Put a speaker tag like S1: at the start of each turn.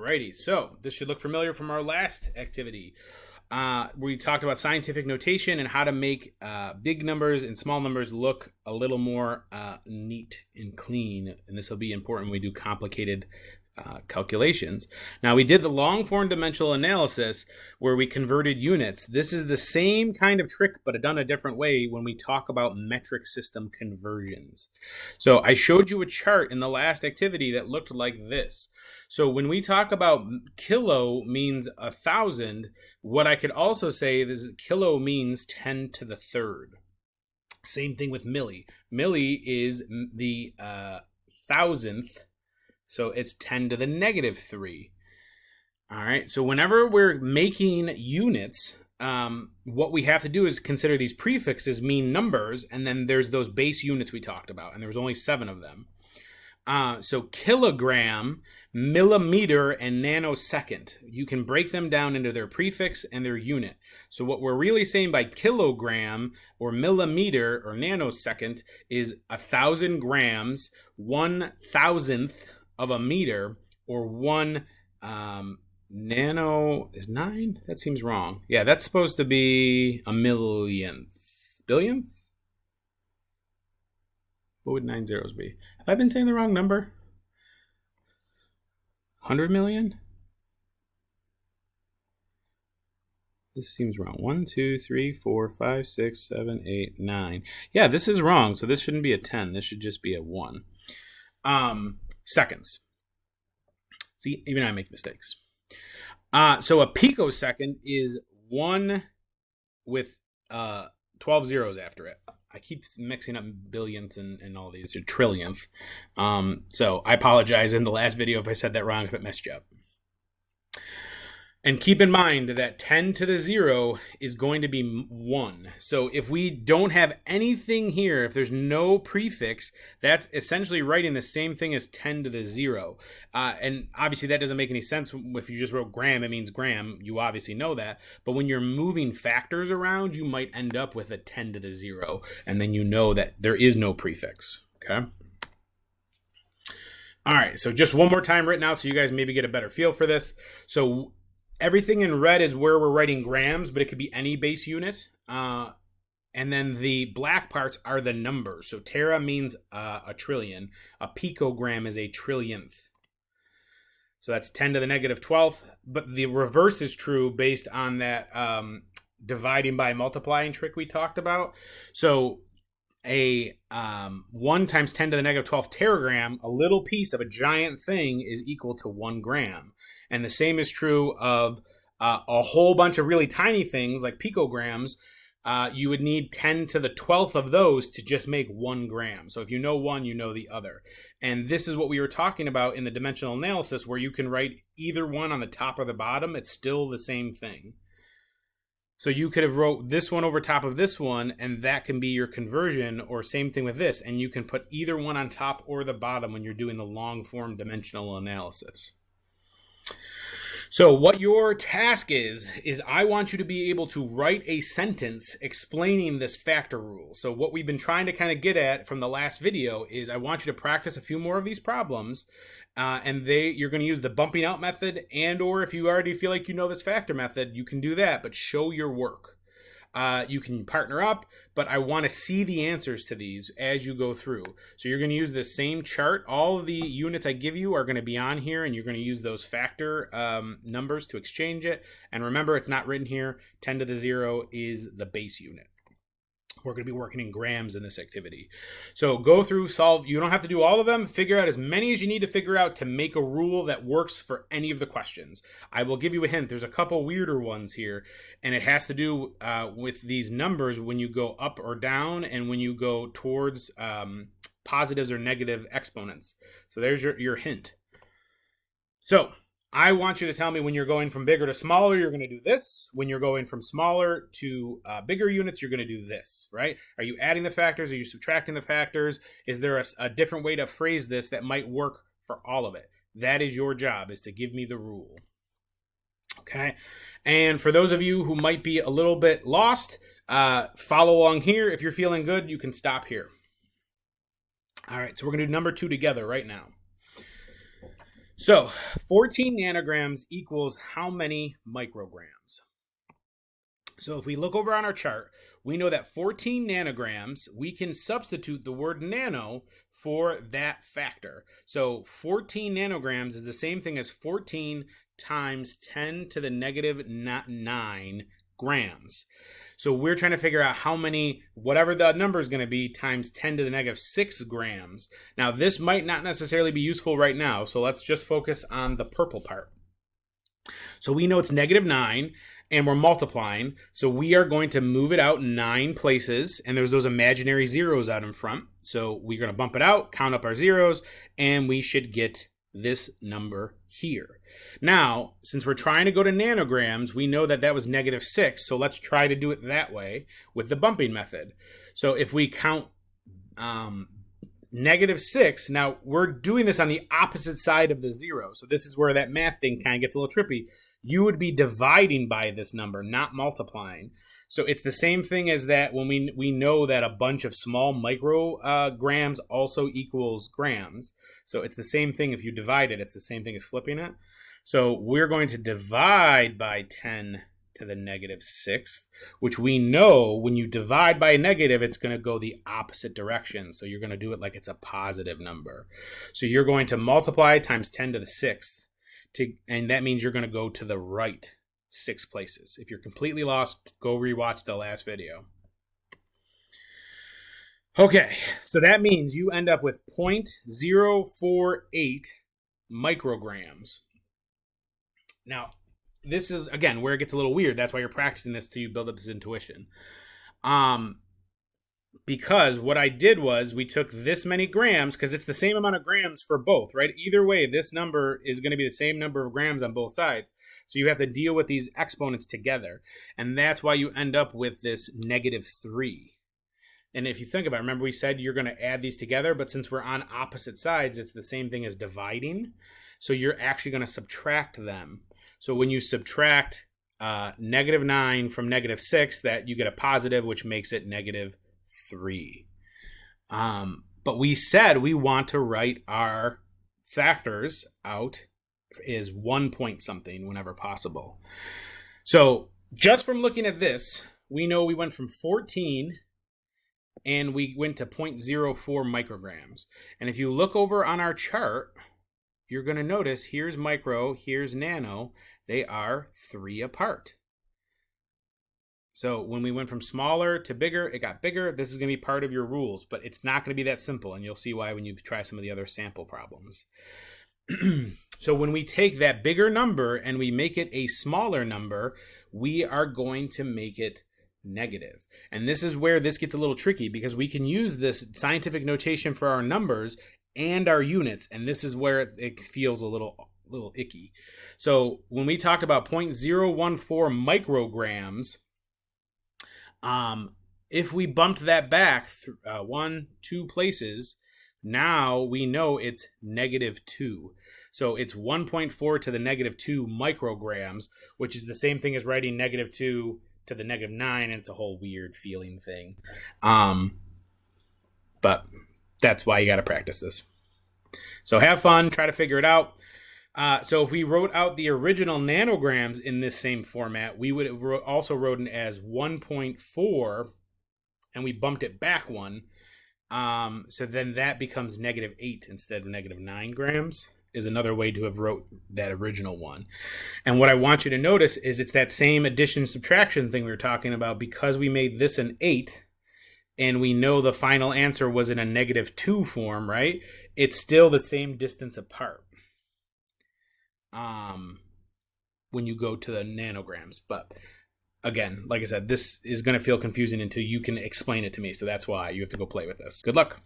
S1: Alrighty, so this should look familiar from our last activity. We talked about scientific notation and how to make big numbers and small numbers look a little more neat and clean. And this will be important when we do complicated calculations. Now, we did the long form dimensional analysis where we converted units. This is the same kind of trick, but done a different way when we talk about metric system conversions. So I showed you a chart in the last activity that looked like this. So when we talk about kilo means 1,000, what I could also say is kilo means 10 to the third. Same thing with milli. Milli is the thousandth. So it's 10 to the negative 3. All right. So whenever we're making units, what we have to do is consider these prefixes mean numbers. And then there's those base units we talked about. And there was only 7 of them. So kilogram, millimeter, and nanosecond. You can break them down into their prefix and their unit. So what we're really saying by kilogram or millimeter or nanosecond is 1,000 grams, 1,000th of a meter, or 1 nano is 9? That seems wrong. Yeah, that's supposed to be a millionth. Billionth? What would 9 zeros be? Have I been saying the wrong number? 100 million? This seems wrong. 1, 2, 3, 4, 5, 6, 7, 8, 9. Yeah, this is wrong. So this shouldn't be a 10. This should just be a 1. Seconds. See, even I make mistakes. So a picosecond is 1 with 12 zeros after it. I keep mixing up billionths and all these, or trillionth. So I apologize in the last video if I said that wrong, if it messed you up. And keep in mind that 10 to the 0 is going to be 1. So if we don't have anything here, if there's no prefix, that's essentially writing the same thing as 10 to the 0. And obviously that doesn't make any sense. If you just wrote gram, it means gram. You obviously know that. But when you're moving factors around, you might end up with a 10 to the 0. And then you know that there is no prefix. Okay? All right. So just one more time written out so you guys maybe get a better feel for this. So everything in red is where we're writing grams, but it could be any base unit. And then the black parts are the numbers. So tera means a trillion. A picogram is a trillionth. So that's 10 to the negative 12th. But the reverse is true based on that dividing by multiplying trick we talked about. So a 1 times 10 to the negative 12th teragram, a little piece of a giant thing, is equal to 1 gram. And the same is true of a whole bunch of really tiny things like picograms. You would need 10 to the 12th of those to just make 1 gram. So if you know one, you know the other. And this is what we were talking about in the dimensional analysis, where you can write either one on the top or the bottom. It's still the same thing. So you could have wrote this one over top of this one, and that can be your conversion, or same thing with this. And you can put either one on top or the bottom when you're doing the long form dimensional analysis. So what your task is I want you to be able to write a sentence explaining this factor rule. So what we've been trying to kind of get at from the last video is I want you to practice a few more of these problems, and you're going to use the bumping out method, and or if you already feel like you know this factor method, you can do that, but show your work. You can partner up, but I want to see the answers to these as you go through. So you're going to use the same chart. All of the units I give you are going to be on here, and you're going to use those factor numbers to exchange it. And remember, it's not written here. 10 to the 0 is the base unit. We're going to be working in grams in this activity. So go through, solve. You don't have to do all of them. Figure out as many as you need to figure out to make a rule that works for any of the questions. I will give you a hint. There's a couple weirder ones here, and it has to do with these numbers when you go up or down and when you go towards positives or negative exponents. So there's your hint. So I want you to tell me when you're going from bigger to smaller, you're going to do this. When you're going from smaller to bigger units, you're going to do this, right? Are you adding the factors? Are you subtracting the factors? Is there a different way to phrase this that might work for all of it? That is your job, is to give me the rule. Okay? And for those of you who might be a little bit lost, follow along here. If you're feeling good, you can stop here. All right, so we're going to do number 2 together right now. So 14 nanograms equals how many micrograms? So if we look over on our chart, we know that 14 nanograms, we can substitute the word nano for that factor. So 14 nanograms is the same thing as 14 times 10 to the negative 9 grams. So we're trying to figure out how many, whatever the number is going to be, times 10 to the negative 6 grams. Now, this might not necessarily be useful right now, so let's just focus on the purple part. So we know it's negative 9, and we're multiplying. So we are going to move it out 9 places, and there's those imaginary zeros out in front. So we're going to bump it out, count up our zeros, and we should get this number here. Now, since we're trying to go to nanograms, we know that that was negative 6. So let's try to do it that way with the bumping method. So if we count negative 6, now we're doing this on the opposite side of the zero. So this is where that math thing kind of gets a little trippy. You would be dividing by this number, not multiplying. So it's the same thing as that when we know that a bunch of small micrograms also equals grams. So it's the same thing if you divide it. It's the same thing as flipping it. So we're going to divide by 10 to the negative 6th, which we know when you divide by a negative, it's going to go the opposite direction. So you're going to do it like it's a positive number. So you're going to multiply times 10 to the 6th. And that means you're going to go to the right 6 places. If you're completely lost, go rewatch the last video. Okay, so that means you end up with 0.048 micrograms. Now, this is, again, where it gets a little weird. That's why you're practicing this till you build up this intuition. Because what I did was we took this many grams, because it's the same amount of grams for both, right? Either way, this number is going to be the same number of grams on both sides. So you have to deal with these exponents together. And that's why you end up with this negative 3. And if you think about it, remember we said you're going to add these together, but since we're on opposite sides, it's the same thing as dividing. So you're actually going to subtract them. So when you subtract negative 9 from negative 6, that you get a positive, which makes it negative 3. But we said we want to write our factors out is 1 point something whenever possible. So just from looking at this, we know we went from 14 and we went to 0.04 micrograms. And if you look over on our chart, you're going to notice here's micro, here's nano. They are 3 apart. So when we went from smaller to bigger, it got bigger. This is going to be part of your rules, but it's not going to be that simple. And you'll see why when you try some of the other sample problems. So when we take that bigger number and we make it a smaller number, we are going to make it negative. And this is where this gets a little tricky, because we can use this scientific notation for our numbers and our units. And this is where it feels a little icky. So when we talked about 0.014 micrograms, if we bumped that back 1, 2 places, now we know it's negative 2. So it's 1.4 to the negative 2 micrograms, which is the same thing as writing negative 2 to the negative 9, and it's a whole weird feeling thing. But that's why you got to practice this. So have fun, try to figure it out. So if we wrote out the original nanograms in this same format, we would have also written as 1.4, and we bumped it back 1. So then that becomes negative 8 instead of negative 9 grams, is another way to have wrote that original one. And what I want you to notice is it's that same addition subtraction thing we were talking about. Because we made this an 8, and we know the final answer was in a negative 2 form, right? It's still the same distance apart when you go to the nanograms. But again, like I said, this is going to feel confusing until you can explain it to me. So that's why you have to go play with this. Good luck.